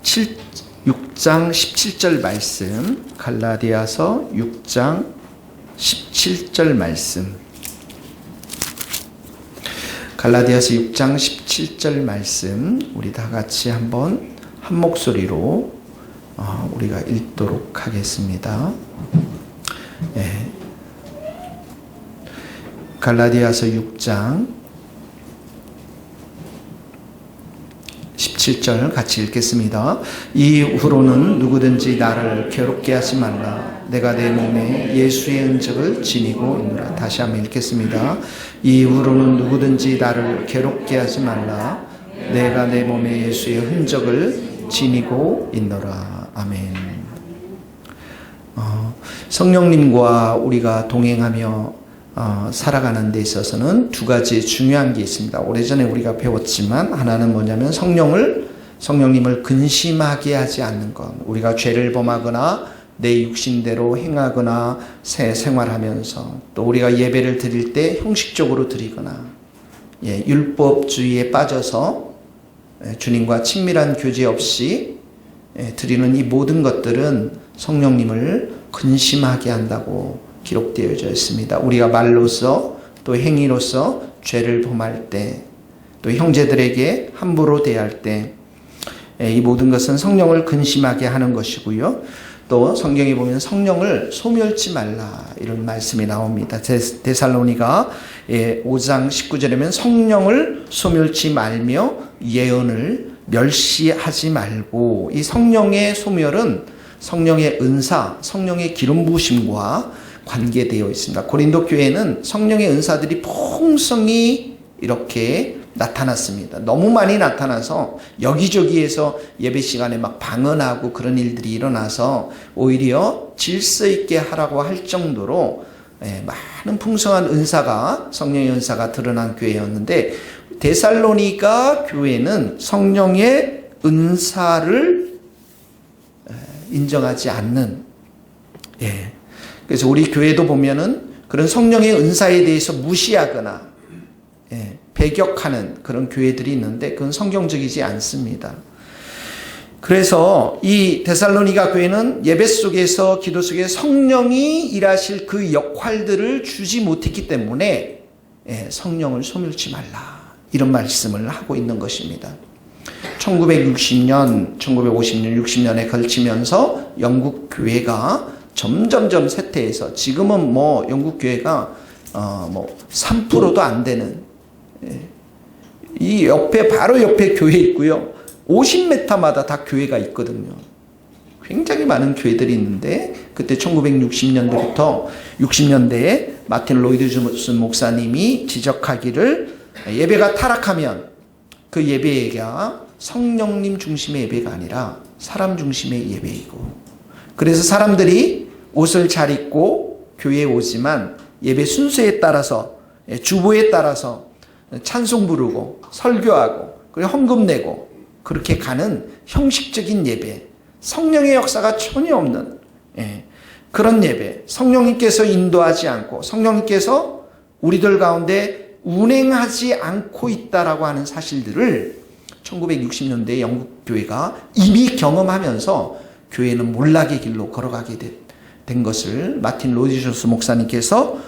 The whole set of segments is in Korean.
6장 17절 말씀, 갈라디아서 6장 17절 말씀, 갈라디아서 6장 17절 말씀, 우리 다 같이 한번 한 목소리로 우리가 읽도록 하겠습니다. 네. 갈라디아서 6장 17절 같이 읽겠습니다. 이후로는 누구든지 나를 괴롭게 하지 말라. 내가 내 몸에 예수의 흔적을 지니고 있노라. 다시 한번 읽겠습니다. 이후로는 누구든지 나를 괴롭게 하지 말라. 내가 내 몸에 예수의 흔적을 지니고 있노라. 아멘. 성령님과 우리가 동행하며 살아가는 데 있어서는 두 가지 중요한 게 있습니다. 오래전에 우리가 배웠지만 하나는 뭐냐면 성령님을 근심하게 하지 않는 것. 우리가 죄를 범하거나 내 육신대로 행하거나 생활하면서 또 우리가 예배를 드릴 때 형식적으로 드리거나 율법주의에 빠져서 주님과 친밀한 교제 없이 드리는 이 모든 것들은 성령님을 근심하게 한다고 기록되어져 있습니다. 우리가 말로서 또 행위로서 죄를 범할 때, 또 형제들에게 함부로 대할 때, 이 모든 것은 성령을 근심하게 하는 것이고요. 또 성경에 보면 성령을 소멸치 말라 이런 말씀이 나옵니다. 데살로니가 5장 19절에면 성령을 소멸치 말며 예언을 멸시하지 말고, 이 성령의 소멸은 성령의 은사, 성령의 기름 부으심과 관계되어 있습니다. 고린도 교회는 성령의 은사들이 풍성히 이렇게 나타났습니다. 너무 많이 나타나서 여기저기에서 예배 시간에 막 방언하고 그런 일들이 일어나서 오히려 질서 있게 하라고 할 정도로 많은 풍성한 은사가, 성령의 은사가 드러난 교회였는데, 데살로니가 교회는 성령의 은사를 인정하지 않는, 그래서 우리 교회도 보면은 그런 성령의 은사에 대해서 무시하거나 배격하는 그런 교회들이 있는데 그건 성경적이지 않습니다. 그래서 이 데살로니가 교회는 예배 속에서, 기도 속에 성령이 일하실 그 역할들을 주지 못했기 때문에 성령을 소멸치 말라 이런 말씀을 하고 있는 것입니다. 1960년, 1950년, 60년에 걸치면서 영국 교회가 점점점 쇠퇴해서 지금은 영국 교회가 3%도 안 되는, 이 옆에 바로 옆에 교회 있고요. 50m마다 다 교회가 있거든요. 굉장히 많은 교회들이 있는데, 그때 1960년대부터 60년대에 마틴 로이드 존슨 목사님이 지적하기를, 예배가 타락하면 그 예배가 성령님 중심의 예배가 아니라 사람 중심의 예배이고, 그래서 사람들이 옷을 잘 입고 교회에 오지만 예배 순서에 따라서, 주보에 따라서 찬송 부르고 설교하고 그리고 헌금 내고 그렇게 가는 형식적인 예배, 성령의 역사가 전혀 없는 그런 예배, 성령님께서 인도하지 않고 성령님께서 우리들 가운데 운행하지 않고 있다라고 하는 사실들을 1960년대 영국 교회가 이미 경험하면서 교회는 몰락의 길로 걸어가게 된 것을 마틴 로이드 존슨 목사님께서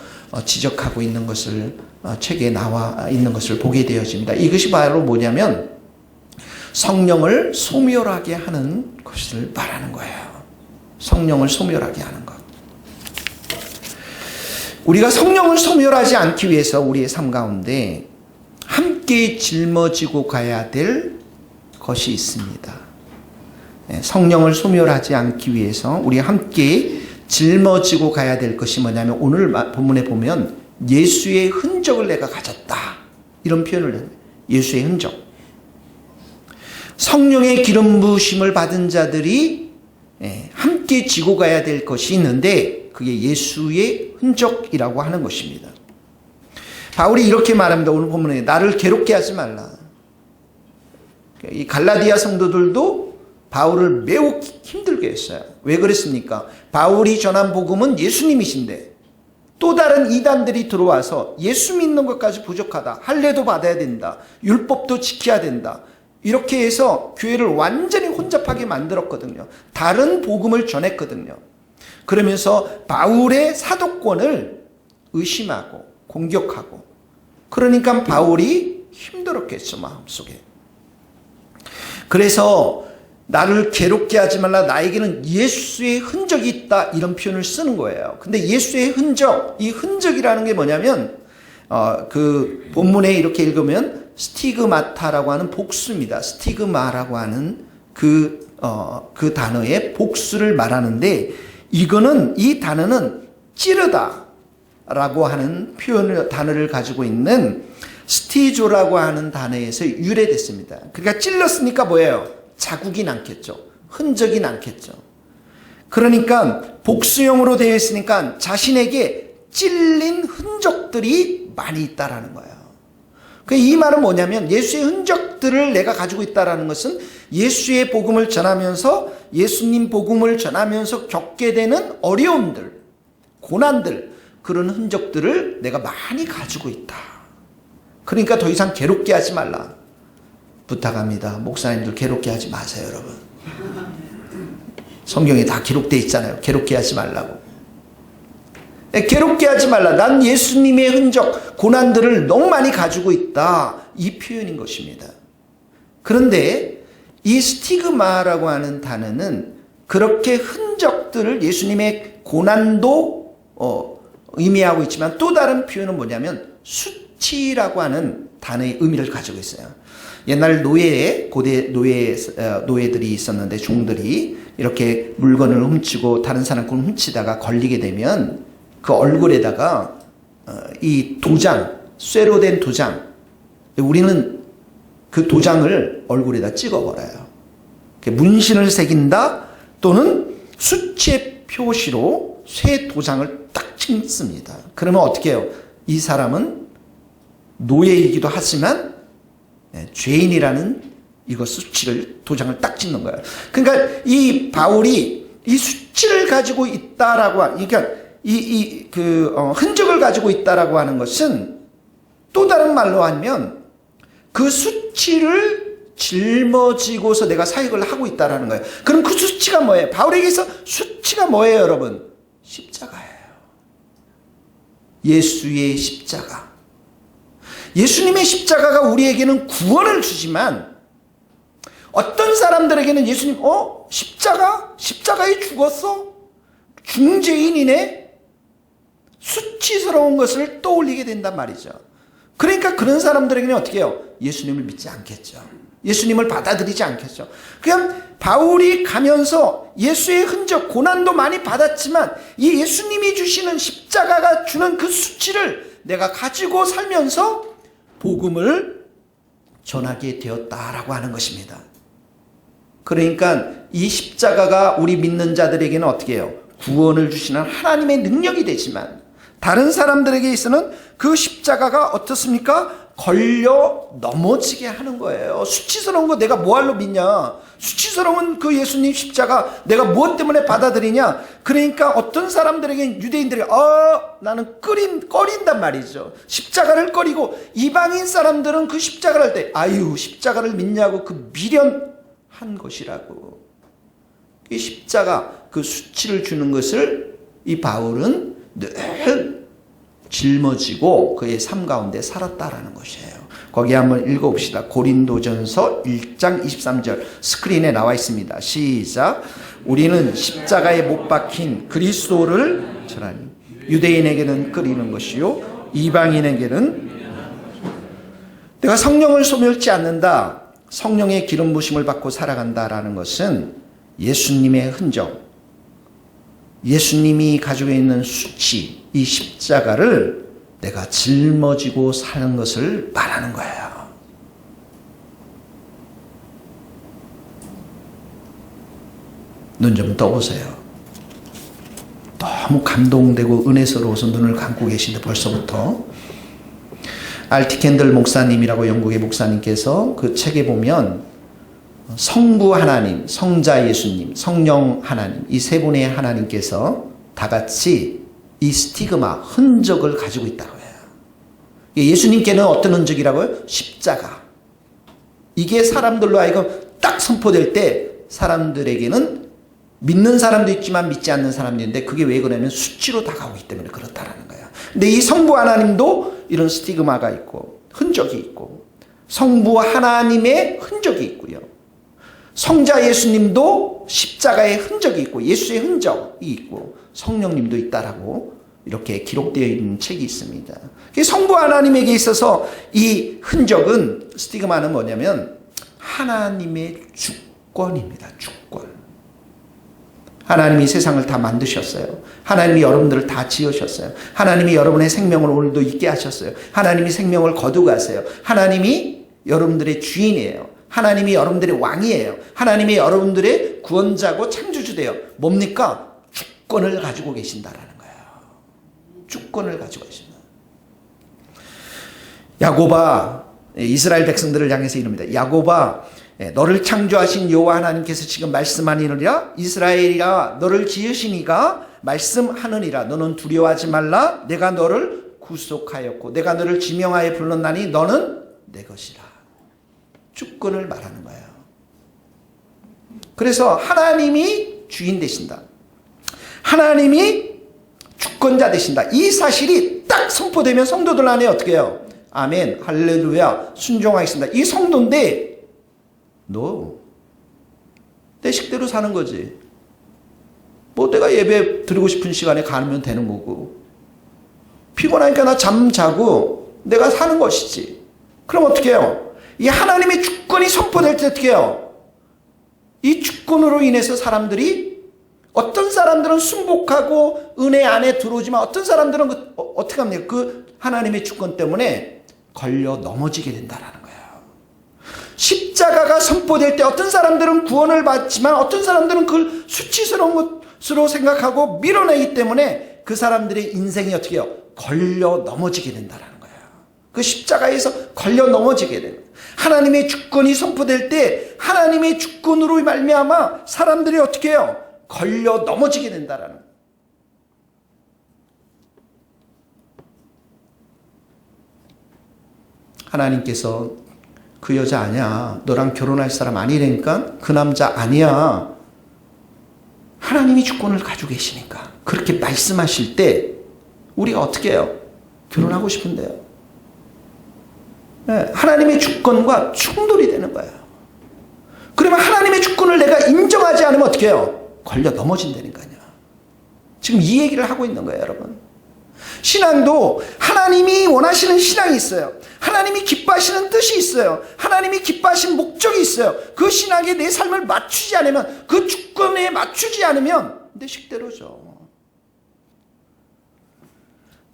지적하고 있는 것을, 책에 나와 있는 것을 보게 되어집니다. 이것이 바로 뭐냐면 성령을 소멸하게 하는 것을 말하는 거예요. 성령을 소멸하게 하는 것. 우리가 성령을 소멸하지 않기 위해서 우리의 삶 가운데 함께 짊어지고 가야 될 것이 있습니다. 성령을 소멸하지 않기 위해서 우리 함께 짊어지고 가야 될 것이 뭐냐면, 오늘 본문에 보면 예수의 흔적을 내가 가졌다 이런 표현을 해요. 예수의 흔적. 성령의 기름 부으심을 받은 자들이 함께 지고 가야 될 것이 있는데 그게 예수의 흔적이라고 하는 것입니다. 바울이 이렇게 말합니다. 오늘 본문에 나를 괴롭게 하지 말라. 이 갈라디아 성도들도 바울을 매우 힘들게 했어요. 왜 그랬습니까? 바울이 전한 복음은 예수님이신데 또 다른 이단들이 들어와서 예수 믿는 것까지 부족하다, 할례도 받아야 된다, 율법도 지켜야 된다, 이렇게 해서 교회를 완전히 혼잡하게 만들었거든요. 다른 복음을 전했거든요. 그러면서 바울의 사도권을 의심하고 공격하고, 그러니까 바울이 힘들었겠죠, 마음속에. 그래서 나를 괴롭게 하지 말라, 나에게는 예수의 흔적이 있다, 이런 표현을 쓰는 거예요. 근데 예수의 흔적, 이 흔적이라는 게 뭐냐면 그 본문에 이렇게 읽으면 스티그마타라고 하는 복수입니다. 스티그마라고 하는 그 단어의 복수를 말하는데, 이 단어는 찌르다라고 하는 단어를 가지고 있는 스티조라고 하는 단어에서 유래됐습니다. 그러니까 찔렀으니까 뭐예요? 자국이 남겠죠. 흔적이 남겠죠. 그러니까 복수형으로 되어 있으니까 자신에게 찔린 흔적들이 많이 있다라는 거예요. 이 말은 뭐냐면, 예수의 흔적들을 내가 가지고 있다라는 것은 예수의 복음을 전하면서, 예수님 복음을 전하면서 겪게 되는 어려움들, 고난들, 그런 흔적들을 내가 많이 가지고 있다. 그러니까 더 이상 괴롭게 하지 말라. 부탁합니다. 목사님들 괴롭게 하지 마세요, 여러분. 성경에 다 기록되어 있잖아요. 괴롭게 하지 말라고. 괴롭게 하지 말라. 난 예수님의 흔적, 고난들을 너무 많이 가지고 있다. 이 표현인 것입니다. 그런데 이 스티그마라고 하는 단어는 그렇게 흔적들을, 예수님의 고난도 의미하고 있지만, 또 다른 표현은 뭐냐면 수치라고 하는 단어의 의미를 가지고 있어요. 옛날 고대 노예들이 있었는데, 종들이 이렇게 물건을 훔치고 다른 사람 걸 훔치다가 걸리게 되면 그 얼굴에다가 이 도장, 쇠로 된 도장, 우리는 그 도장을 얼굴에다 찍어버려요. 문신을 새긴다, 또는 수치의 표시로 쇠 도장을 딱 찍습니다. 그러면 어떻게 해요? 이 사람은 노예이기도 하지만 죄인이라는 이거 수치를, 도장을 딱 찍는 거예요. 그러니까 이 바울이 이 수치를 가지고 있다라고, 그러니까 흔적을 가지고 있다라고 하는 것은, 또 다른 말로 하면 그 수치를 짊어지고서 내가 사역을 하고 있다라는 거예요. 그럼 그 수치가 뭐예요? 바울에게서 수치가 뭐예요, 여러분? 십자가예요. 예수의 십자가. 예수님의 십자가가 우리에게는 구원을 주지만, 어떤 사람들에게는 예수님, 십자가에 죽었어? 중죄인이네? 수치스러운 것을 떠올리게 된단 말이죠. 그러니까 그런 사람들에게는 어떻게 해요? 예수님을 믿지 않겠죠. 예수님을 받아들이지 않겠죠. 그냥 바울이 가면서 예수의 흔적, 고난도 많이 받았지만, 이 예수님이 주시는 십자가가 주는 그 수치를 내가 가지고 살면서 복음을 전하게 되었다라고 하는 것입니다. 그러니까 이 십자가가 우리 믿는 자들에게는 어떻게 해요? 구원을 주시는 하나님의 능력이 되지만, 다른 사람들에게 있어서는 그 십자가가 어떻습니까? 걸려 넘어지게 하는 거예요. 수치스러운 거 내가 뭐하러 믿냐? 수치스러운 그 예수님 십자가 내가 무엇 때문에 받아들이냐? 그러니까 어떤 사람들에게, 유대인들이 나는 꺼린단 말이죠. 십자가를 꺼리고, 이방인 사람들은 그 십자가를 할 때 십자가를 믿냐고 그 미련한 것이라고. 이 십자가, 그 수치를 주는 것을 이 바울은 늘 짊어지고 그의 삶 가운데 살았다라는 것이에요. 거기 한번 읽어봅시다. 고린도전서 1장 23절 스크린에 나와 있습니다. 시작. 우리는 십자가에 못 박힌 그리스도를 전하니 유대인에게는 끓이는 것이요 이방인에게는, 내가 성령을 소멸치 않는다, 성령의 기름 부심을 받고 살아간다라는 것은 예수님의 흔적, 예수님이 가지고 있는 수치, 이 십자가를 내가 짊어지고 사는 것을 말하는 거예요. 눈 좀 떠보세요. 너무 감동되고 은혜스러워서 눈을 감고 계신데, 벌써부터 알티 캔들 목사님이라고 영국의 목사님께서 그 책에 보면 성부 하나님, 성자 예수님, 성령 하나님, 이 세 분의 하나님께서 다 같이 이 스티그마, 흔적을 가지고 있다고 해요. 예수님께는 어떤 흔적이라고요? 십자가. 이게 사람들로 하여금 딱 선포될 때 사람들에게는 믿는 사람도 있지만 믿지 않는 사람도 있는데 그게 왜 그러냐면 수치로 다가오기 때문에 그렇다라는 거야. 근데 이 성부 하나님도 이런 스티그마가 있고 흔적이 있고 성부 하나님의 흔적이 있고요. 성자 예수님도 십자가의 흔적이 있고 예수의 흔적이 있고 성령님도 있다라고 이렇게 기록되어 있는 책이 있습니다. 성부 하나님에게 있어서 이 흔적은 스티그마는 뭐냐면 하나님의 주권입니다. 주권. 하나님이 세상을 다 만드셨어요. 하나님이 여러분들을 다 지으셨어요. 하나님이 여러분의 생명을 오늘도 있게 하셨어요. 하나님이 생명을 거두가세요. 하나님이 여러분들의 주인이에요. 하나님이 여러분들의 왕이에요. 하나님이 여러분들의 구원자고 창조주돼요. 뭡니까? 주권을 가지고 계신다라는 거예요. 주권을 가지고 계신다. 야곱아, 이스라엘 백성들을 향해서 이릅니다. 야곱아, 너를 창조하신 여호와 하나님께서 지금 말씀하니라. 이스라엘이라 너를 지으시니가 말씀하느니라. 너는 두려워하지 말라. 내가 너를 구속하였고 내가 너를 지명하여 불렀나니 너는 내 것이라. 주권을 말하는 거예요. 그래서 하나님이 주인 되신다. 하나님이 주권자 되신다. 이 사실이 딱 선포되면 성도들 안에 어떻게 해요? 아멘, 할렐루야, 순종하겠습니다. 이 성도인데 너 내 식대로 사는 거지. 뭐 내가 예배 드리고 싶은 시간에 가면 되는 거고 피곤하니까 나 잠 자고 내가 사는 것이지. 그럼 어떻게 해요? 이 하나님의 주권이 선포될 때 어떻게 해요? 이 주권으로 인해서 사람들이 어떤 사람들은 순복하고 은혜 안에 들어오지만 어떤 사람들은 어떻게 합니까? 그 하나님의 주권 때문에 걸려 넘어지게 된다라는 거예요. 십자가가 선포될 때 어떤 사람들은 구원을 받지만 어떤 사람들은 그걸 수치스러운 것으로 생각하고 밀어내기 때문에 그 사람들의 인생이 어떻게 해요? 걸려 넘어지게 된다라는 거예요. 그 십자가에서 걸려 넘어지게 되는 거예요. 하나님의 주권이 선포될 때 하나님의 주권으로 말미암아 사람들이 어떻게 해요? 걸려 넘어지게 된다라는 거예요. 하나님께서 그 여자 아니야. 너랑 결혼할 사람 아니라니까. 그 남자 아니야. 하나님이 주권을 가지고 계시니까. 그렇게 말씀하실 때 우리가 어떻게 해요? 결혼하고 싶은데요. 네, 하나님의 주권과 충돌이 되는 거예요. 그러면 하나님의 주권을 내가 인정하지 않으면 어떻게 해요? 걸려 넘어진다니까요. 지금 이 얘기를 하고 있는 거예요, 여러분. 신앙도 하나님이 원하시는 신앙이 있어요. 하나님이 기뻐하시는 뜻이 있어요. 하나님이 기뻐하시는 목적이 있어요. 그 신앙에 내 삶을 맞추지 않으면, 그 주권에 맞추지 않으면 내 식대로죠.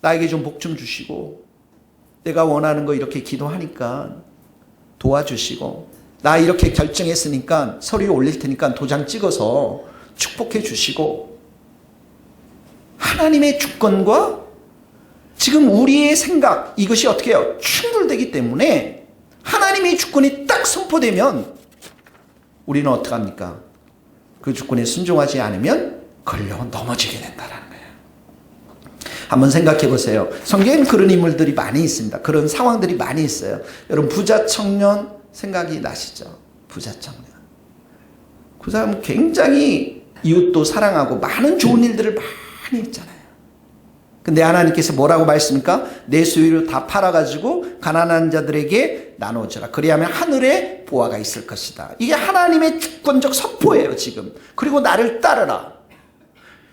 나에게 좀 복 좀 주시고 내가 원하는 거 이렇게 기도하니까 도와주시고 나 이렇게 결정했으니까 서류에 올릴 테니까 도장 찍어서 축복해 주시고 하나님의 주권과 지금 우리의 생각 이것이 어떻게 해요? 충돌되기 때문에 하나님의 주권이 딱 선포되면 우리는 어떻게 합니까? 그 주권에 순종하지 않으면 걸려 넘어지게 된다라는 거예요. 한번 생각해 보세요. 성경에는 그런 인물들이 많이 있습니다. 그런 상황들이 많이 있어요. 여러분 부자 청년 생각이 나시죠? 부자 청년. 그 사람은 굉장히 이웃도 사랑하고 많은 좋은 일들을 많이 했잖아요. 근데 하나님께서 뭐라고 말씀입니까? 내 소유를 다 팔아가지고 가난한 자들에게 나눠주라. 그리하면 하늘에 보화가 있을 것이다. 이게 하나님의 주권적 선포예요, 지금. 그리고 나를 따르라.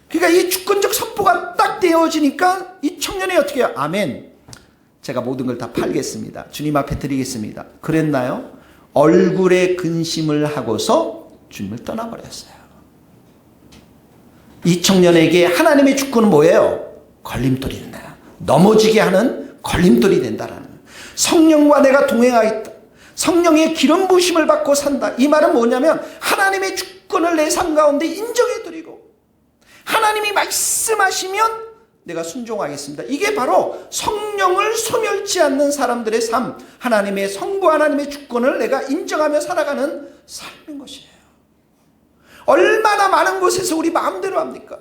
그러니까 이 주권적 선포가 딱 되어지니까 이 청년이 어떻게 해요? 아멘. 제가 모든 걸 다 팔겠습니다. 주님 앞에 드리겠습니다. 그랬나요? 얼굴에 근심을 하고서 주님을 떠나버렸어요. 이 청년에게 하나님의 주권은 뭐예요? 걸림돌이 된다. 넘어지게 하는 걸림돌이 된다라는. 성령과 내가 동행하겠다. 성령의 기름 부으심을 받고 산다. 이 말은 뭐냐면 하나님의 주권을 내 삶 가운데 인정해드리고 하나님이 말씀하시면 내가 순종하겠습니다. 이게 바로 성령을 소멸치 않는 사람들의 삶, 하나님의 성부 하나님의 주권을 내가 인정하며 살아가는 삶인 것이에요. 얼마나 많은 곳에서 우리 마음대로 합니까?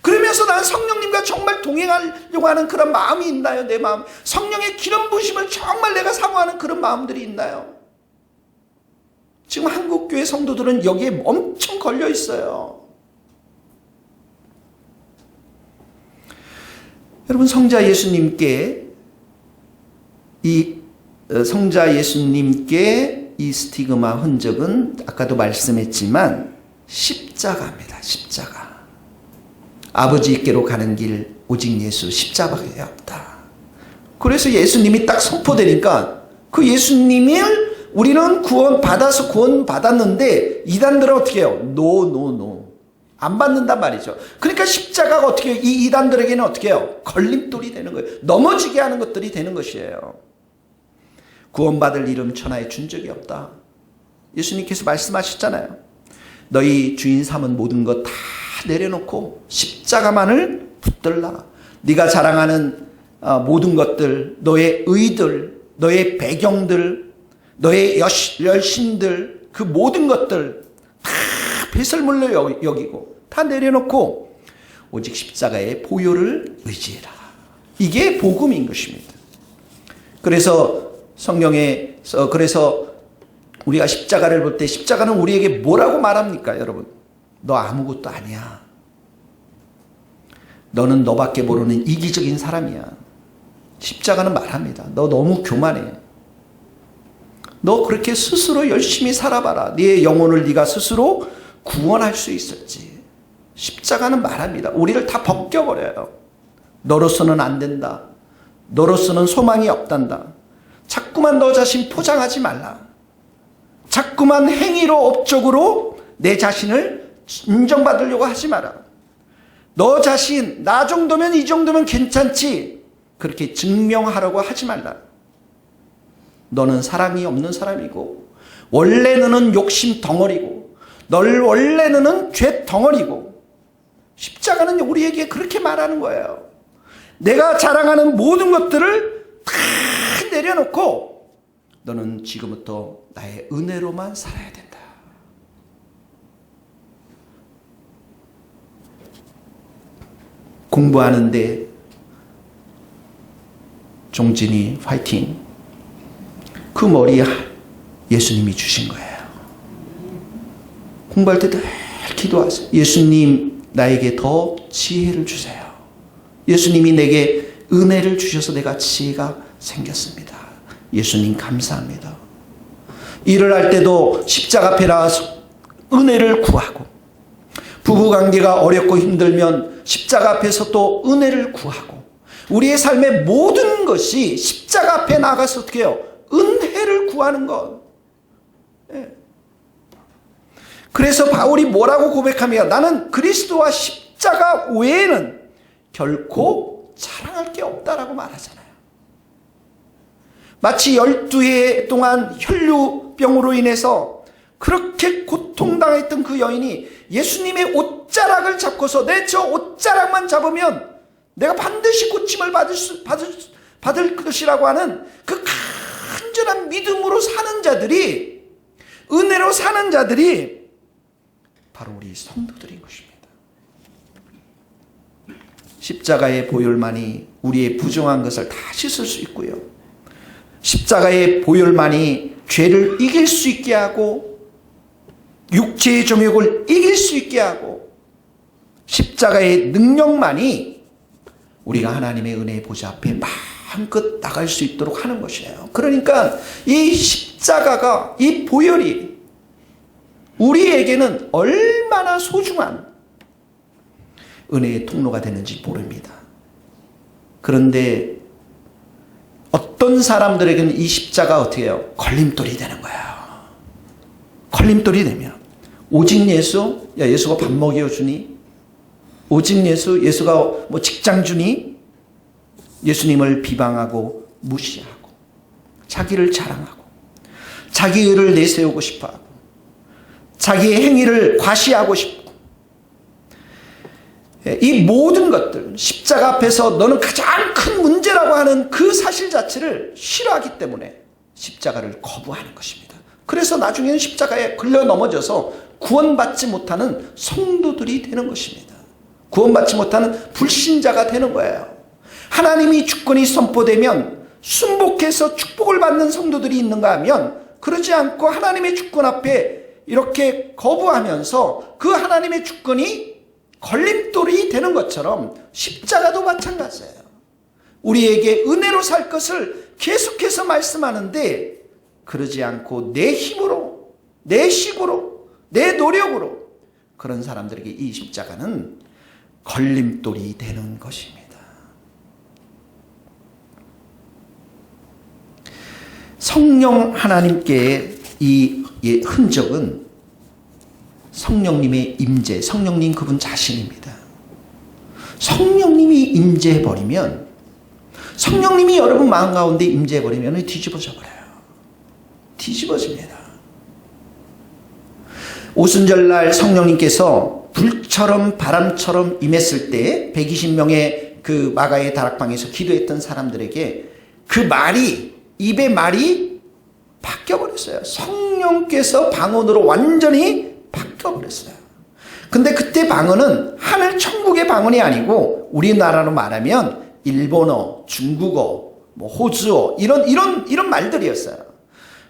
그러면서 난 성령님과 정말 동행하려고 하는 그런 마음이 있나요? 내 마음. 성령의 기름 부으심을 정말 내가 사모하는 그런 마음들이 있나요? 지금 한국교회 성도들은 여기에 엄청 걸려 있어요. 여러분, 성자 예수님께 이 스티그마 흔적은 아까도 말씀했지만 십자가입니다. 십자가. 아버지께로 가는 길 오직 예수, 십자가에 없다. 그래서 예수님이 딱 선포되니까 그 예수님을 우리는 구원받았는데 이단들은 어떻게 해요? 노. 안 받는단 말이죠. 그러니까 십자가가 어떻게 해요? 이 이단들에게는 어떻게 해요? 걸림돌이 되는 거예요. 넘어지게 하는 것들이 되는 것이에요. 구원받을 이름 천하에 준 적이 없다. 예수님께서 말씀하셨잖아요. 너희 주인 삼은 모든 것 다 내려놓고 십자가만을 붙들라. 네가 자랑하는 모든 것들, 너의 의들, 너의 배경들, 너의 열심들, 그 모든 것들 다 배설물로 여기고 다 내려놓고 오직 십자가의 보혈을 의지해라. 이게 복음인 것입니다. 그래서 성경에서 우리가 십자가를 볼 때 십자가는 우리에게 뭐라고 말합니까, 여러분? 너 아무것도 아니야. 너는 너밖에 모르는 이기적인 사람이야. 십자가는 말합니다. 너 너무 교만해. 너 그렇게 스스로 열심히 살아봐라. 네 영혼을 네가 스스로 구원할 수 있었지. 십자가는 말합니다. 우리를 다 벗겨버려요. 너로서는 안 된다. 너로서는 소망이 없단다. 자꾸만 너 자신 포장하지 말라. 자꾸만 행위로 업적으로 내 자신을 인정받으려고 하지 마라. 너 자신 나 정도면 이 정도면 괜찮지 그렇게 증명하려고 하지 말라. 너는 사랑이 없는 사람이고 원래 너는 욕심 덩어리고 원래 너는 죄 덩어리고. 십자가는 우리에게 그렇게 말하는 거예요. 내가 자랑하는 모든 것들을 다 내려놓고 너는 지금부터 나의 은혜로만 살아야 된다. 공부하는데 종진이 화이팅. 그 머리 예수님이 주신 거예요. 공부할 때 늘 기도하세요. 예수님, 나에게 더 지혜를 주세요. 예수님이 내게 은혜를 주셔서 내가 지혜가 생겼습니다. 예수님 감사합니다. 일을 할 때도 십자가 앞에 나와서 은혜를 구하고, 부부관계가 어렵고 힘들면 십자가 앞에서 또 은혜를 구하고, 우리의 삶의 모든 것이 십자가 앞에 나가서 어떻게 해요? 은혜를 구하는 것. 그래서 바울이 뭐라고 고백하며 나는 그리스도와 십자가 외에는 결코 자랑할 게 없다라고 말하잖아요. 마치 12해 동안 혈류병으로 인해서 그렇게 고통당했던 그 여인이 예수님의 옷자락을 잡고서 내 저 옷자락만 잡으면 내가 반드시 고침을 받을 것이라고 하는 그 간절한 믿음으로 사는 자들이, 은혜로 사는 자들이 바로 우리 성도들인 것입니다. 십자가의 보혈만이 우리의 부정한 것을 다 씻을 수 있고요. 십자가의 보혈만이 죄를 이길 수 있게 하고 육체의 정욕을 이길 수 있게 하고, 십자가의 능력만이 우리가 하나님의 은혜의 보좌 앞에 마음껏 나갈 수 있도록 하는 것이에요. 그러니까 이 십자가가, 이 보혈이 우리에게는 얼마나 소중한 은혜의 통로가 되는지 모릅니다. 그런데 어떤 사람들에게는 이 십자가 어떻게 해요? 걸림돌이 되는 거예요. 걸림돌이 되면 오직 예수, 야 예수가 밥 먹여주니? 오직 예수, 예수가 뭐 직장 주니? 예수님을 비방하고 무시하고 자기를 자랑하고 자기 의를 내세우고 싶어하고 자기의 행위를 과시하고 싶고, 이 모든 것들, 십자가 앞에서 너는 가장 큰 문제라고 하는 그 사실 자체를 싫어하기 때문에 십자가를 거부하는 것입니다. 그래서 나중에는 십자가에 걸려 넘어져서 구원받지 못하는 성도들이 되는 것입니다. 구원받지 못하는 불신자가 되는 거예요. 하나님이 주권이 선포되면 순복해서 축복을 받는 성도들이 있는가 하면 그러지 않고 하나님의 주권 앞에 이렇게 거부하면서 그 하나님의 주권이 걸림돌이 되는 것처럼 십자가도 마찬가지예요. 우리에게 은혜로 살 것을 계속해서 말씀하는데 그러지 않고 내 힘으로, 내 식으로, 내 노력으로 그런 사람들에게 이 십자가는 걸림돌이 되는 것입니다. 성령 하나님께 이 흔적은 성령님의 임재, 성령님 그분 자신입니다. 성령님이 임재해버리면, 성령님이 여러분 마음 가운데 임재해버리면 뒤집어져 버려요. 뒤집어집니다. 오순절날 성령님께서 불처럼 바람처럼 임했을 때 120명의 그 마가의 다락방에서 기도했던 사람들에게 그 말이, 입의 말이 바뀌어버렸어요. 성령께서 방언으로 완전히 바뀌어버렸어요. 근데 그때 방언은 하늘 천국의 방언이 아니고 우리나라로 말하면 일본어, 중국어, 뭐 호주어 이런 말들이었어요.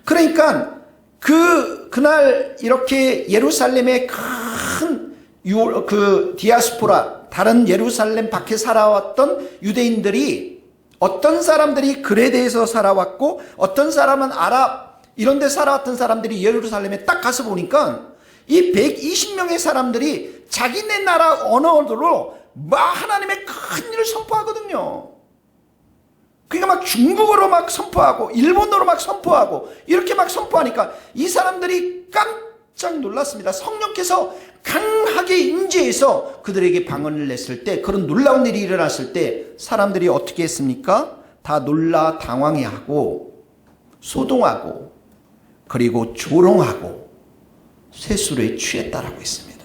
그러니까 그날 이렇게 예루살렘의 큰 디아스포라, 다른 예루살렘 밖에 살아왔던 유대인들이, 어떤 사람들이 그레데에서 살아왔고 어떤 사람은 아랍 이런 데 살아왔던 사람들이 예루살렘에 딱 가서 보니까 이 120명의 사람들이 자기네 나라 언어로 막 하나님의 큰 일을 선포하거든요. 그러니까 막 중국어로 막 선포하고 일본어로 막 선포하고 이렇게 막 선포하니까 이 사람들이 깜짝 놀랐습니다. 성령께서 강하게 임재해서 그들에게 방언을 냈을 때, 그런 놀라운 일이 일어났을 때 사람들이 어떻게 했습니까? 다 놀라 당황해하고 소동하고 그리고 조롱하고 쇠술에 취했다라고 했습니다.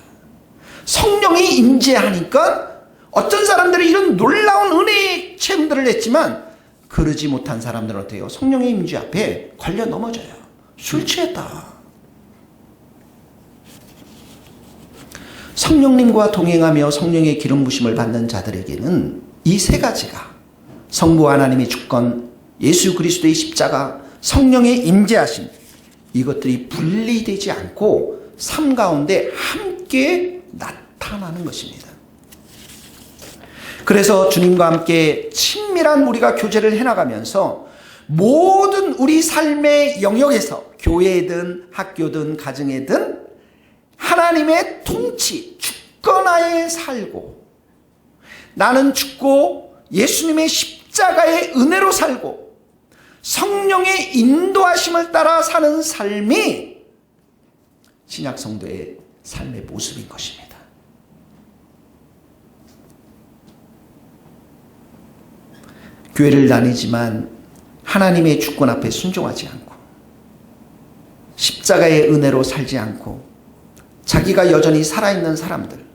성령이 임재하니까 어떤 사람들이 이런 놀라운 은혜의 체험들을 했지만 그러지 못한 사람들은 어때요? 성령의 임재 앞에 걸려 넘어져요. 술 취했다. 성령님과 동행하며 성령의 기름 부심을 받는 자들에게는 이 세 가지가, 성부 하나님의 주권, 예수 그리스도의 십자가, 성령의 임재하심, 이것들이 분리되지 않고 삶 가운데 함께 나타나는 것입니다. 그래서 주님과 함께 친밀한 우리가 교제를 해나가면서 모든 우리 삶의 영역에서, 교회든 학교든 가정이든 하나님의 통치, 주권하에 살고, 나는 죽고 예수님의 십자가의 은혜로 살고 성령의 인도하심을 따라 사는 삶이 신약 성도의 삶의 모습인 것입니다. 교회를 다니지만 하나님의 주권 앞에 순종하지 않고 십자가의 은혜로 살지 않고 자기가 여전히 살아있는 사람들,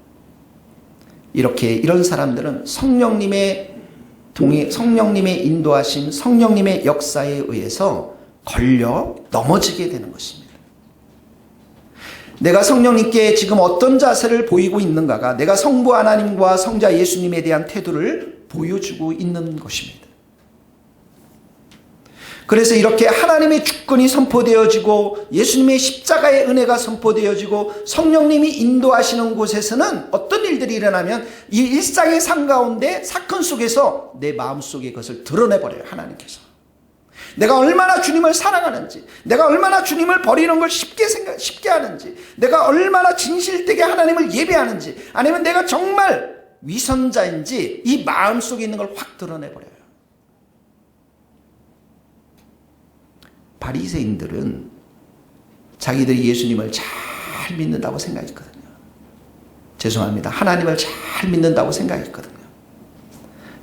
이런 사람들은 성령님의 인도하심, 성령님의 역사에 의해서 걸려 넘어지게 되는 것입니다. 내가 성령님께 지금 어떤 자세를 보이고 있는가가 내가 성부 하나님과 성자 예수님에 대한 태도를 보여주고 있는 것입니다. 그래서 이렇게 하나님의 주권이 선포되어지고 예수님의 십자가의 은혜가 선포되어지고 성령님이 인도하시는 곳에서는 어떤 일들이 일어나면 이 일상의 삶 가운데 사건 속에서 내 마음속에 그것을 드러내버려요. 하나님께서 내가 얼마나 주님을 사랑하는지, 내가 얼마나 주님을 버리는 걸 쉽게 하는지, 내가 얼마나 진실되게 하나님을 예배하는지, 아니면 내가 정말 위선자인지 이 마음속에 있는 걸 확 드러내버려요. 바리새인들은 자기들이 예수님을 잘 믿는다고 생각했거든요. 죄송합니다. 하나님을 잘 믿는다고 생각했거든요.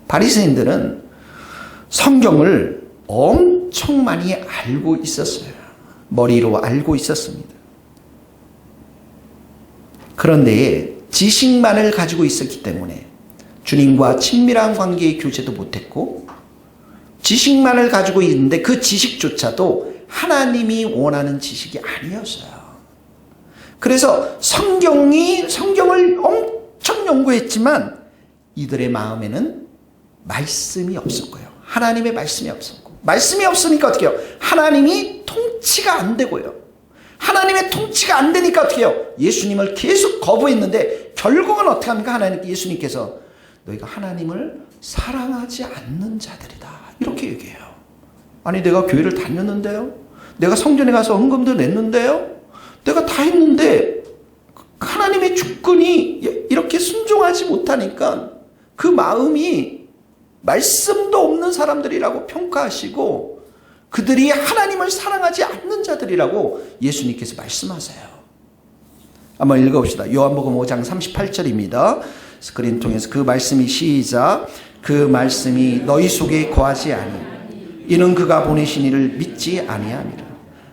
바리새인들은 성경을 엄청 많이 알고 있었어요. 머리로 알고 있었습니다. 그런데 지식만을 가지고 있었기 때문에 주님과 친밀한 관계의 교제도 못했고, 지식만을 가지고 있는데 그 지식조차도 하나님이 원하는 지식이 아니었어요. 그래서 성경을 엄청 연구했지만 이들의 마음에는 말씀이 없었고요. 하나님의 말씀이 없었고, 말씀이 없으니까 어떻게 해요? 하나님이 통치가 안 되고요. 하나님의 통치가 안 되니까 어떻게 해요? 예수님을 계속 거부했는데 결국은 어떻게 합니까? 예수님께서 너희가 하나님을 사랑하지 않는 자들이다, 이렇게 얘기해요. 아니, 내가 교회를 다녔는데요, 내가 성전에 가서 헌금도 냈는데요, 내가 다 했는데 하나님의 주권이 이렇게 순종하지 못하니까 그 마음이 말씀도 없는 사람들이라고 평가하시고 그들이 하나님을 사랑하지 않는 자들이라고 예수님께서 말씀하세요. 한번 읽어봅시다. 요한복음 5장 38절입니다. 스크린 통해서 그 말씀이 시작. 그 말씀이 너희 속에 거하지 아니 이는 그가 보내신 이를 믿지 아니함이라.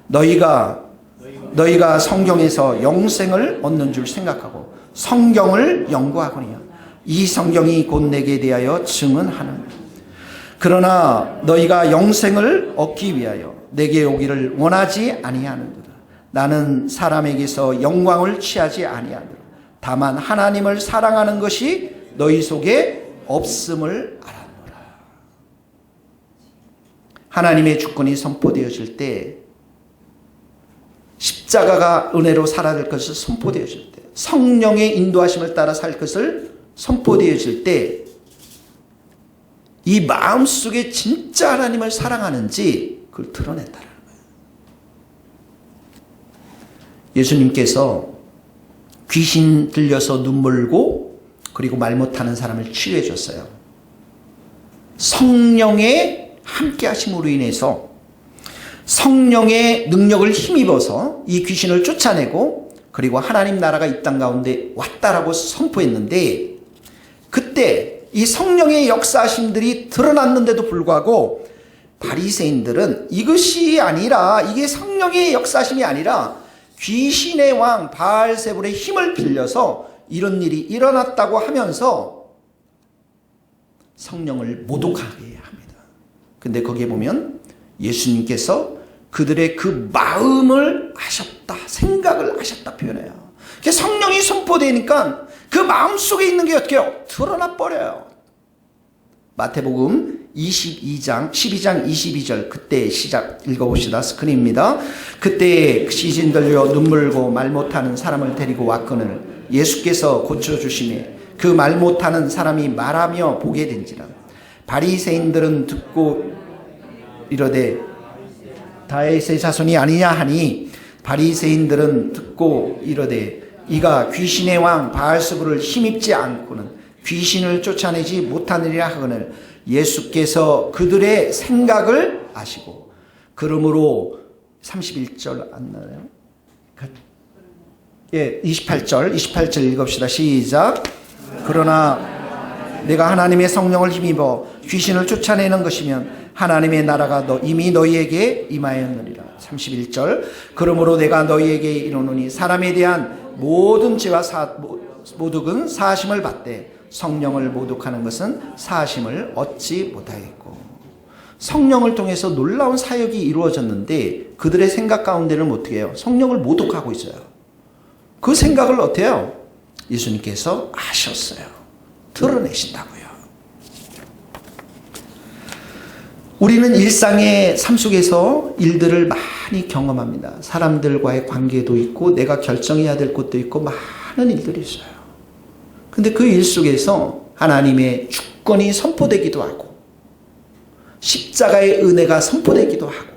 너희가 성경에서 영생을 얻는 줄 생각하고 성경을 연구하거니와 이 성경이 곧 내게 대하여 증언하는. 그러나 너희가 영생을 얻기 위하여 내게 오기를 원하지 아니하는도다. 나는 사람에게서 영광을 취하지 아니하노라. 다만 하나님을 사랑하는 것이 너희 속에 없음을 알아노라. 하나님의 주권이 선포되어질 때, 십자가가 은혜로 살아갈 것을 선포되어질 때, 성령의 인도하심을 따라 살 것을 선포되어질 때, 이 마음속에 진짜 하나님을 사랑하는지 그걸 드러낸다는 거예요. 예수님께서 귀신 들려서 눈물고 그리고 말 못하는 사람을 치유해 줬어요. 성령의 함께 하심으로 인해서 성령의 능력을 힘입어서 이 귀신을 쫓아내고 그리고 하나님 나라가 이 땅 가운데 왔다라고 선포했는데, 그때 이 성령의 역사하심들이 드러났는데도 불구하고 바리새인들은 이것이 아니라, 이게 성령의 역사하심이 아니라 귀신의 왕 바알세불의 힘을 빌려서 이런 일이 일어났다고 하면서 성령을 모독하게 합니다. 근데 거기에 보면 예수님께서 그들의 그 마음을 아셨다, 생각을 아셨다 표현해요. 성령이 선포되니까 그 마음속에 있는 게 어떻게 해요? 드러나 버려요. 마태복음 12장 22절 그때 시작 읽어봅시다. 스크린입니다. 그때 시신 들려 눈물고 말 못하는 사람을 데리고 왔거늘 예수께서 고쳐주시매 그 말 못하는 사람이 말하며 보게 된지라. 바리새인들은 듣고 이르되 다윗의 자손이 아니냐 하니, 바리새인들은 듣고 이르되 이가 귀신의 왕 바알세불을 힘입지 않고는 귀신을 쫓아내지 못하느니라 하거늘 예수께서 그들의 생각을 아시고, 그러므로 31절 안 나와요? 예, 28절 읽읍시다. 시작. 그러나 내가 하나님의 성령을 힘입어 귀신을 쫓아내는 것이면 하나님의 나라가 이미 너희에게 임하였느니라. 31절. 그러므로 내가 너희에게 이르노니 사람에 대한 모든 죄와 모독은 사하심을 받되 성령을 모독하는 것은 사하심을 얻지 못하겠고. 성령을 통해서 놀라운 사역이 이루어졌는데 그들의 생각 가운데는 어떻게 해요? 성령을 모독하고 있어요. 그 생각을 어떻게 해요? 예수님께서 아셨어요. 드러내신다고요. 우리는 일상의 삶 속에서 일들을 많이 경험합니다. 사람들과의 관계도 있고 내가 결정해야 될 것도 있고 많은 일들이 있어요. 근데 그 일 속에서 하나님의 주권이 선포되기도 하고 십자가의 은혜가 선포되기도 하고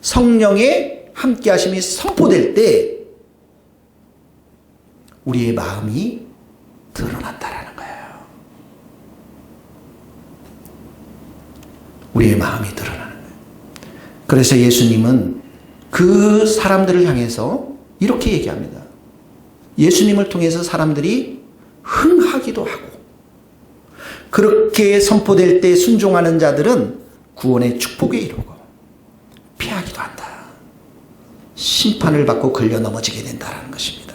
성령의 함께하심이 선포될 때 우리의 마음이 드러난다라는 거예요. 우리의 마음이 드러나는 거예요. 그래서 예수님은 그 사람들을 향해서 이렇게 얘기합니다. 예수님을 통해서 사람들이 흥하기도 하고 그렇게 선포될 때 순종하는 자들은 구원의 축복에 이르고 피하기도 한다. 심판을 받고 걸려 넘어지게 된다는 것입니다.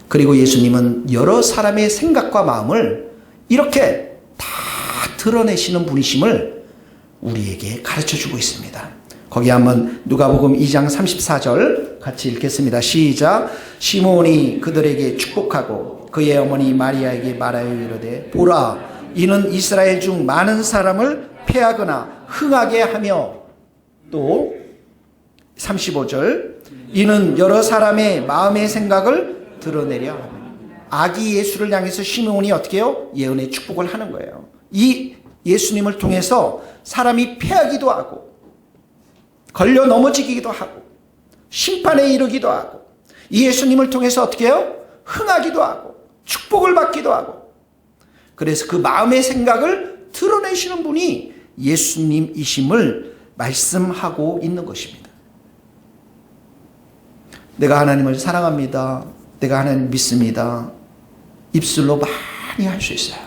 그리고 예수님은 여러 사람의 생각과 마음을 이렇게 다 드러내시는 분이심을 우리에게 가르쳐주고 있습니다. 거기 한번 누가복음 2장 34절 같이 읽겠습니다. 시작. 시몬이 그들에게 축복하고 그의 어머니 마리아에게 말하여 이르되 보라 이는 이스라엘 중 많은 사람을 패하거나 흥하게 하며 또 35절 이는 여러 사람의 마음의 생각을 드러내려 하며 아기 예수를 향해서 시몬이 어떻게 해요? 예언의 축복을 하는 거예요. 이 예수님을 통해서 사람이 패하기도 하고 걸려 넘어지기도 하고 심판에 이르기도 하고 이 예수님을 통해서 어떻게 해요? 흥하기도 하고 축복을 받기도 하고 그래서 그 마음의 생각을 드러내시는 분이 예수님이심을 말씀하고 있는 것입니다. 내가 하나님을 사랑합니다. 내가 하나님 믿습니다. 입술로 많이 할 수 있어요.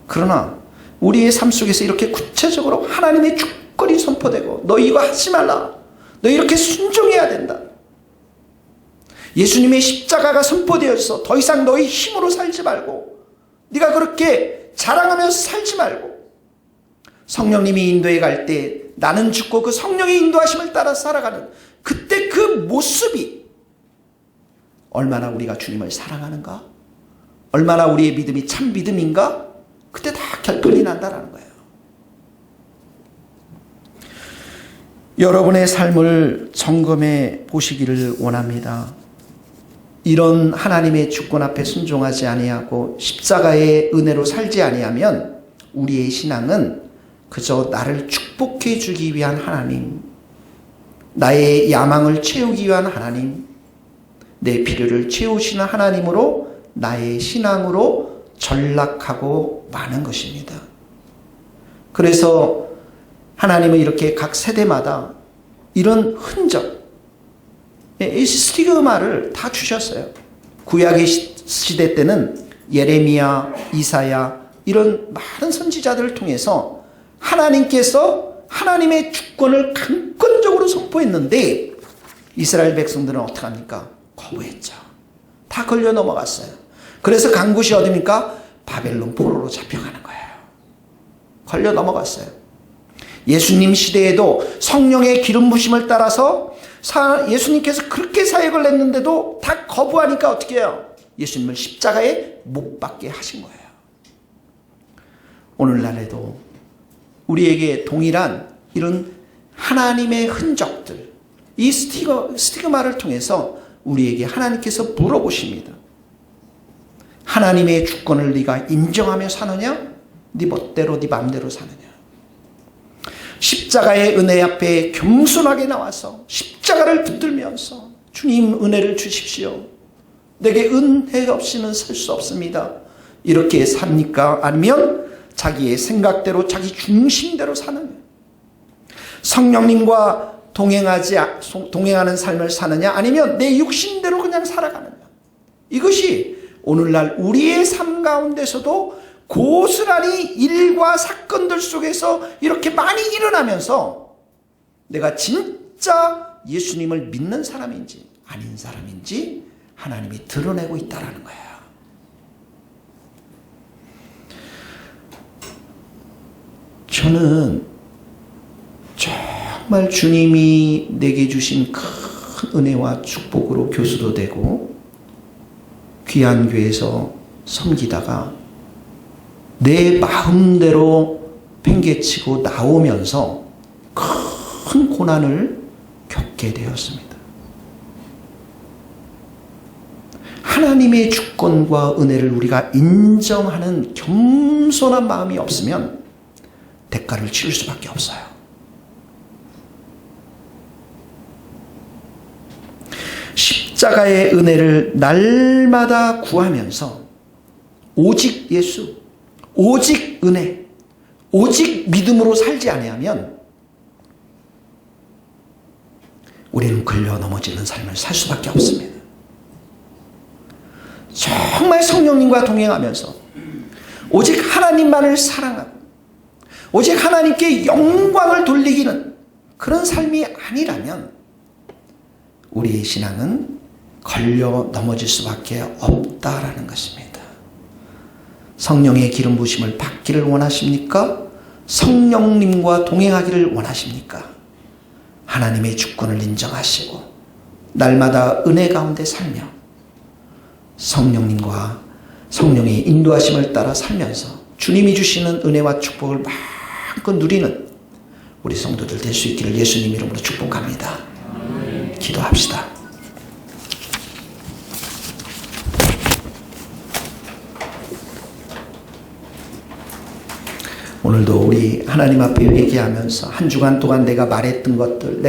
그러나 우리의 삶 속에서 이렇게 구체적으로 하나님의 주권이 선포되고 너 이거 하지 말라. 너 이렇게 순종해야 된다. 예수님의 십자가가 선포되어서 더 이상 너의 힘으로 살지 말고 네가 그렇게 자랑하면서 살지 말고 성령님이 인도해 갈 때 나는 죽고 그 성령의 인도하심을 따라 살아가는 그때 그 모습이 얼마나 우리가 주님을 사랑하는가? 얼마나 우리의 믿음이 참 믿음인가? 그때 다 결론이 난다라는 거예요. 여러분의 삶을 점검해 보시기를 원합니다. 이런 하나님의 주권 앞에 순종하지 아니하고 십자가의 은혜로 살지 아니하면 우리의 신앙은 그저 나를 축복해 주기 위한 하나님, 나의 야망을 채우기 위한 하나님, 내 필요를 채우시는 하나님으로 나의 신앙으로 전락하고 마는 것입니다. 그래서 하나님은 이렇게 각 세대마다 이런 흔적, 이 스티그마를 다 주셨어요. 구약의 시대 때는 예레미야, 이사야 이런 많은 선지자들을 통해서 하나님께서 하나님의 주권을 강권적으로 선포했는데 이스라엘 백성들은 어떻게 합니까? 거부했죠. 다 걸려 넘어갔어요. 그래서 간 곳이 어디입니까? 바벨론 포로로 잡혀가는 거예요. 걸려 넘어갔어요. 예수님 시대에도 성령의 기름 부심을 따라서 예수님께서 그렇게 사역을 했는데도 다 거부하니까 어떻게 해요? 예수님을 십자가에 못 박게 하신 거예요. 오늘날에도 우리에게 동일한 이런 하나님의 흔적들, 이 스티그마를 통해서 우리에게 하나님께서 물어보십니다. 하나님의 주권을 네가 인정하며 사느냐? 네 멋대로 네 마음대로 사느냐? 십자가의 은혜 앞에 겸손하게 나와서 십자가를 붙들면서 주님 은혜를 주십시오. 내게 은혜 없이는 살 수 없습니다. 이렇게 삽니까? 아니면 자기의 생각대로 자기 중심대로 사느냐? 성령님과 동행하는 삶을 사느냐? 아니면 내 육신대로 그냥 살아가느냐? 이것이 오늘날 우리의 삶 가운데서도 고스란히 일과 사건들 속에서 이렇게 많이 일어나면서 내가 진짜 예수님을 믿는 사람인지 아닌 사람인지 하나님이 드러내고 있다는 거예요. 저는 정말 주님이 내게 주신 큰 은혜와 축복으로 교수도 되고 귀한 교회에서 섬기다가 내 마음대로 팽개치고 나오면서 큰 고난을 겪게 되었습니다. 하나님의 주권과 은혜를 우리가 인정하는 겸손한 마음이 없으면 대가를 치를 수밖에 없어요. 십자가의 은혜를 날마다 구하면서 오직 예수, 오직 은혜, 오직 믿음으로 살지 아니하면 우리는 걸려 넘어지는 삶을 살 수밖에 없습니다. 정말 성령님과 동행하면서 오직 하나님만을 사랑하고 오직 하나님께 영광을 돌리기는 그런 삶이 아니라면 우리의 신앙은 걸려 넘어질 수밖에 없다라는 것입니다. 성령의 기름 부심을 받기를 원하십니까? 성령님과 동행하기를 원하십니까? 하나님의 주권을 인정하시고 날마다 은혜 가운데 살며 성령님과 성령의 인도하심을 따라 살면서 주님이 주시는 은혜와 축복을 마음껏 누리는 우리 성도들 될 수 있기를 예수님 이름으로 축복합니다. 기도합시다. 오늘도 우리 하나님 앞에 회개하면서 한 주간 동안 내가 말했던 것들,